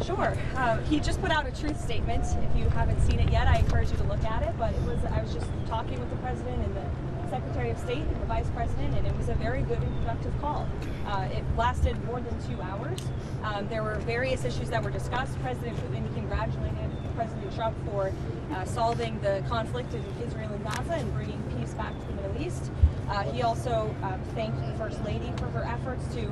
Sure. He just put out a truth statement. If you haven't seen it yet, I encourage you to look at it. But I was just talking with the president and the Secretary of State and the Vice President, and it was a very good and productive call. It lasted more than 2 hours. There were various issues that were discussed. President Putin congratulated President Trump for solving the conflict in Israel and Gaza and bringing peace back to the Middle East. He also thanked the First Lady for her efforts to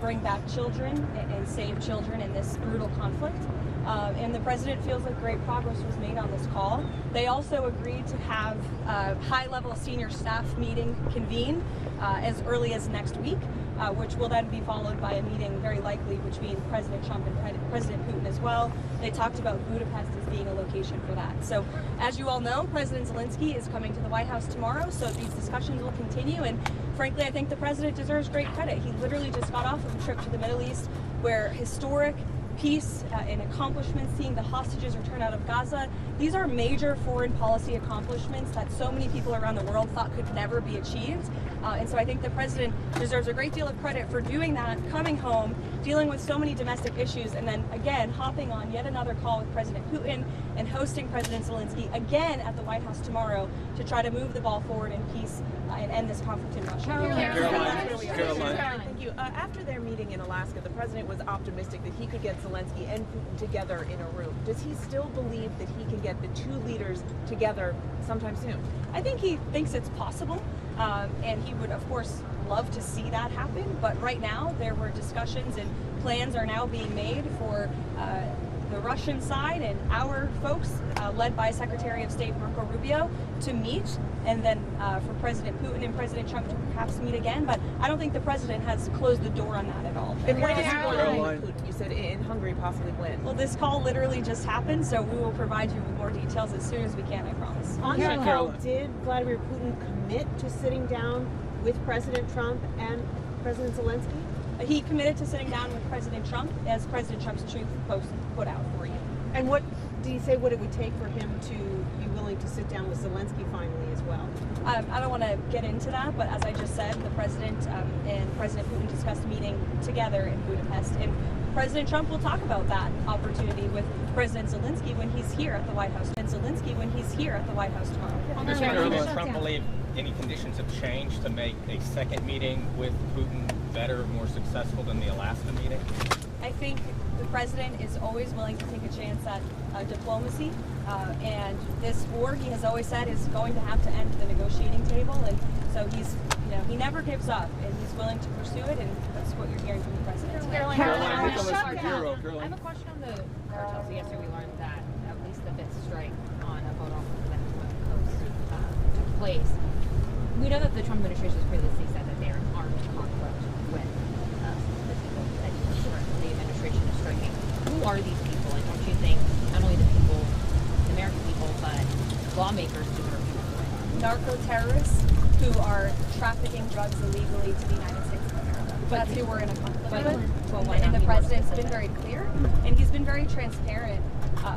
bring back children and save children in this brutal conflict. And the president feels like great progress was made on this call. They also agreed to have a high-level senior staff meeting convened as early as next week, which will then be followed by a meeting very likely between President Trump and President Putin as well. They talked about Budapest as being a location for that. So as you all know, President Zelensky is coming to the White House tomorrow, so these discussions will continue. And frankly, I think the president deserves great credit. He literally just got off of a trip to the Middle East where historic peace and accomplishments, seeing the hostages return out of Gaza. These are major foreign policy accomplishments that so many people around the world thought could never be achieved. And so I think the president deserves a great deal of credit for doing that, coming home, dealing with so many domestic issues, and then again hopping on yet another call with President Putin and hosting President Zelensky again at the White House tomorrow to try to move the ball forward in peace and end this conflict in Russia. Caroline. Thank you. After their meeting in Alaska, the president was optimistic that he could get Zelensky and Putin together in a room. Does he still believe that he can get the two leaders together sometime soon? I think he thinks it's possible, and he would, of course, love to see that happen. But right now, there were discussions and plans are now being made for the Russian side and our folks, led by Secretary of State Marco Rubio, to meet, and then for President Putin and President Trump to perhaps meet again. But I don't think the president has closed the door on that at all. And when is he going to meet Putin? You said in Hungary, possibly when? Well, this call literally just happened, so we will provide you with more details as soon as we can, I promise. On that call, did Vladimir Putin commit to sitting down with President Trump and President Zelensky? He committed to sitting down with President Trump, as President Trump's truth post put out for you. And what did he say what it would take for him to be willing to sit down with Zelensky finally as well? I don't want to get into that, but as I just said, the president and President Putin discussed meeting together in Budapest, and President Trump will talk about that opportunity with President Zelensky when he's here at the White House. And Zelensky when he's here at the White House tomorrow. Does President Trump believe any conditions have changed to make a second meeting with Putin better, more successful than the Alaska meeting? I think the president is always willing to take a chance at diplomacy, and this war, he has always said, is going to have to end at the negotiating table, and so he never gives up, and he's willing to pursue it, and that's what you're hearing from the president. Caroline, I have a question on the cartels. So yesterday we learned that at least the fifth strike on a boat off the Venezuelan coast took place. We know that the Trump administration has previously said that they're in armed conflict with the people that the administration is striking. Who are these people? And don't you think not only the people, the American people, but lawmakers do their people going on? Narco-terrorists who are trafficking drugs illegally to the United States of America. That's who we're in a conflict with. And the president's been very clear, and he's been very transparent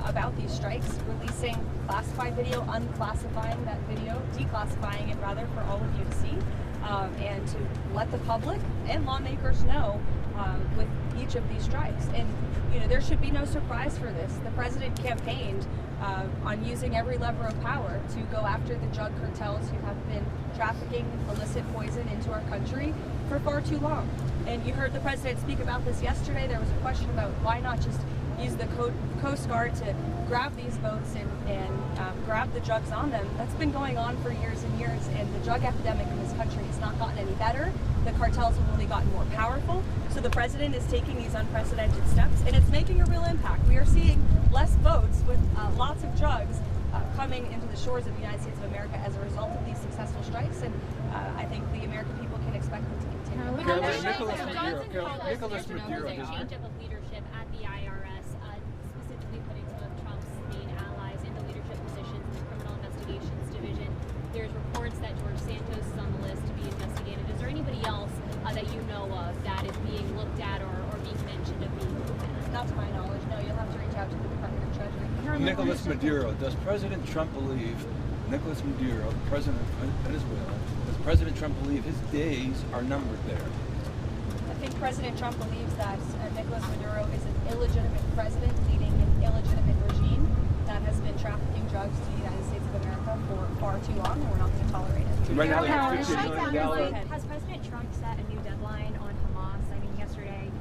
about these strikes, releasing classified video, unclassifying that video, declassifying it rather for all of you to see, and to let the public and lawmakers know with each of these strikes. And there should be no surprise for this. The president campaigned on using every lever of power to go after the drug cartels who have been trafficking illicit poison into our country for far too long. And you heard the president speak about this yesterday. There was a question about why not just use the Coast Guard to grab these boats and grab the drugs on them. That's been going on for years and years, and the drug epidemic in this country has not gotten any better. The cartels have only gotten more powerful. So the president is taking these unprecedented steps, and it's making a real impact. We are seeing less boats with lots of drugs coming into the shores of the United States of America as a result of these successful strikes, and I think the American people can expect them to continue. Nicholas Maduro, a change of leadership at the IRS, specifically putting some of Trump's main allies in the leadership positions in the Criminal Investigations Division. There's reports that George Santos is on the list to be investigated. Is there anybody else that you know of that is being looked at or being mentioned of being looked at? Not to my knowledge, no. You'll have to reach out to the Department of Treasury. Nicholas Maduro. Does President Trump believe, Nicholas Maduro, president of Venezuela, does President Trump believe his days are numbered there? I think President Trump believes that Nicolas Maduro is an illegitimate president leading an illegitimate regime that has been trafficking drugs to the United States of America for far too long, and we're not going to tolerate it. Right now, they have $15 million. Has President Trump set a new deadline on Hamas? I mean, yesterday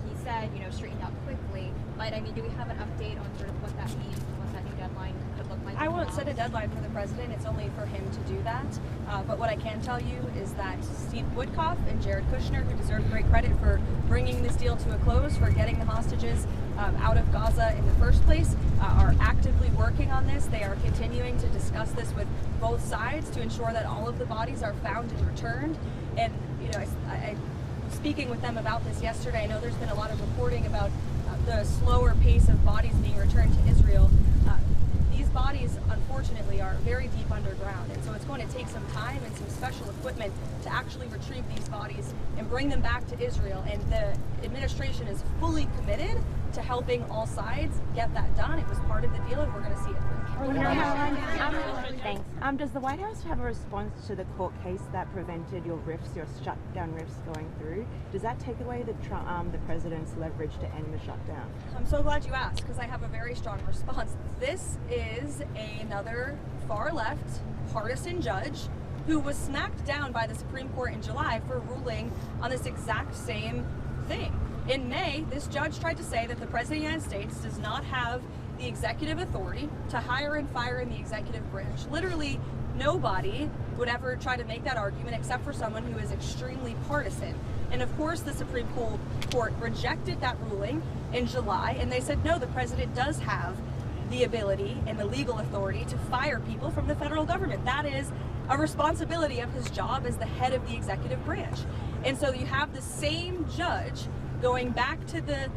he said, straighten out quickly. But I mean, do we have an update on sort of what that means, what that new deadline could look like? I won't set a deadline for the president. It's only for him to do that. But what I can tell you is that Steve Woodcock and Jared Kushner, who deserve great credit for bringing this deal to a close, for getting the hostages out of Gaza in the first place, are actively working on this. They are continuing to discuss this with both sides to ensure that all of the bodies are found and returned. And I speaking with them about this yesterday. I know there's been a lot of reporting about the slower pace of bodies being returned to Israel. These bodies, unfortunately, are very deep underground, and so it's going to take some time and some special equipment to actually retrieve these bodies and bring them back to Israel. And the administration is fully committed to helping all sides get that done. It was part of the deal, and we're going to see it through. Thanks. Does the White House have a response to the court case that prevented your shutdown RIFs going through? Does that take away the president's leverage to end the shutdown? I'm so glad you asked, because I have a very strong response. This is another far-left partisan judge who was smacked down by the Supreme Court in July for ruling on this exact same thing. In May, this judge tried to say that the President of the United States does not have the executive authority to hire and fire in the executive branch. Literally, nobody would ever try to make that argument except for someone who is extremely partisan. And of course, the Supreme Court rejected that ruling in July, and they said, no, the president does have the ability and the legal authority to fire people from the federal government. That is a responsibility of his job as the head of the executive branch. And so you have the same judge going back to the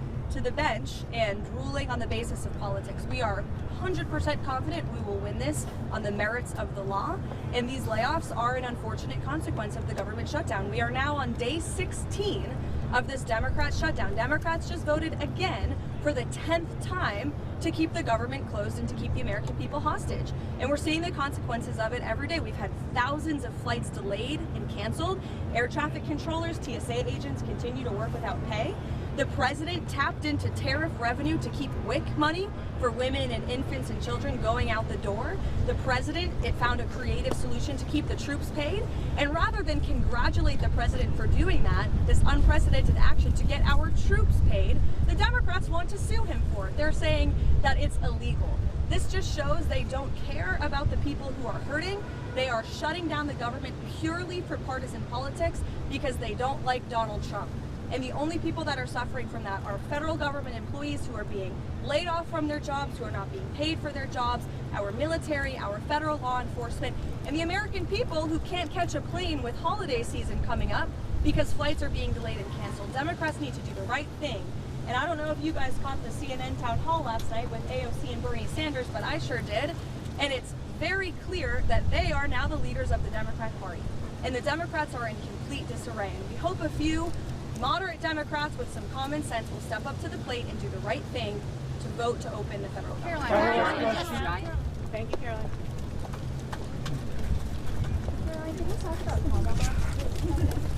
bench and ruling on the basis of politics. We are 100% confident we will win this on the merits of the law, and these layoffs are an unfortunate consequence of the government shutdown. We are now on day 16 of this Democrat shutdown. Democrats just voted again for the 10th time to keep the government closed and to keep the American people hostage. And we're seeing the consequences of it every day. We've had thousands of flights delayed and canceled. Air traffic controllers, TSA agents continue to work without pay. The president tapped into tariff revenue to keep WIC money for women and infants and children going out the door. The president, found a creative solution to keep the troops paid. And rather than congratulate the president for doing that, this unprecedented action to get our troops paid, the Democrats want to sue him for it. They're saying that it's illegal. This just shows they don't care about the people who are hurting. They are shutting down the government purely for partisan politics because they don't like Donald Trump. And the only people that are suffering from that are federal government employees who are being laid off from their jobs, who are not being paid for their jobs, our military, our federal law enforcement, and the American people who can't catch a plane with holiday season coming up because flights are being delayed and canceled. Democrats need to do the right thing. And I don't know if you guys caught the CNN town hall last night with AOC and Bernie Sanders, but I sure did. And it's very clear that they are now the leaders of the Democrat Party. And the Democrats are in complete disarray. And we hope a few moderate Democrats with some common sense will step up to the plate and do the right thing to vote to open the federal government. Thank you, Caroline. Caroline, can you talk about